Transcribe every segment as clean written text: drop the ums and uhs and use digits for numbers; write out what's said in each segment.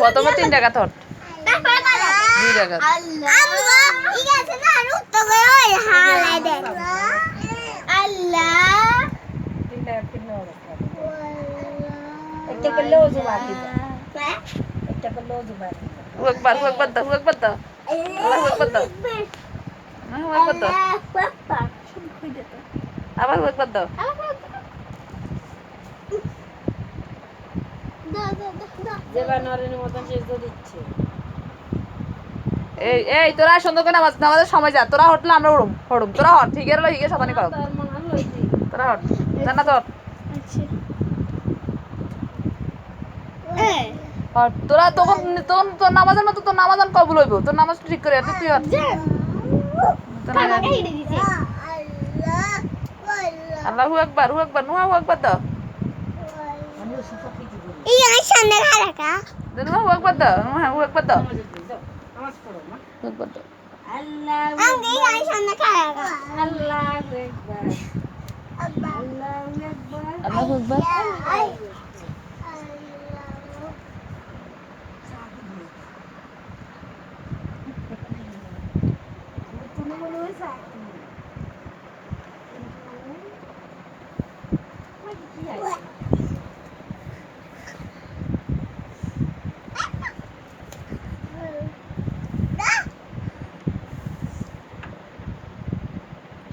প্রথমে 3 টাকা ধর, 2 টাকা। আবার একবার দাও। এই এই তোরা সুন্দর করে নামাজের সময় যা, তোরা হটলে আমরা হড়ুম হড়ুম, তোরা হট ঠিক আছে, হিগে সবানি কর, তোরা হট জানা তোর হট, তোরা তখন তখন তোর নামাজের মতো তোর নামাজ কবুল হইব, তোর নামাজ ঠিক করে তুই হট। আল্লাহু আকবার, হু আকবার, নুহা হু আকবার দাও। এই আমার সামনে রাখা নুহা হু আকবার দাও, নুহা হু আকবার দাও, নামাজ পড়ো মা, হু আকবার দাও। আল্লাহু আকবার, এই আমার সামনে রাখা আল্লাহু আকবার, আল্লাহু আকবার।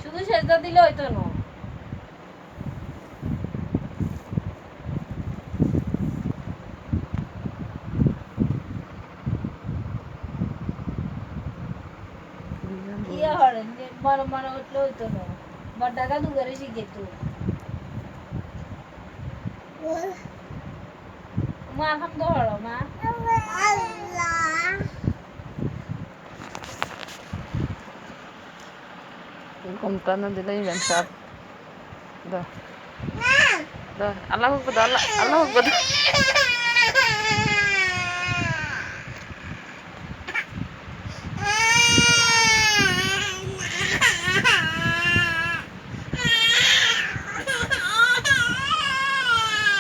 শুধু সেজদা দিলে হইতো না। ইয়া হরে বড় বড় উঠলে হইতো না, বড় টাকা দুগারে শিখে তো মা হাম দো হড়ো মা আল্লাহ ঘুমটা না দিলেই ইমান সাহেব দাও দাও, আল্লাহু আকবার, আল্লাহু আকবার।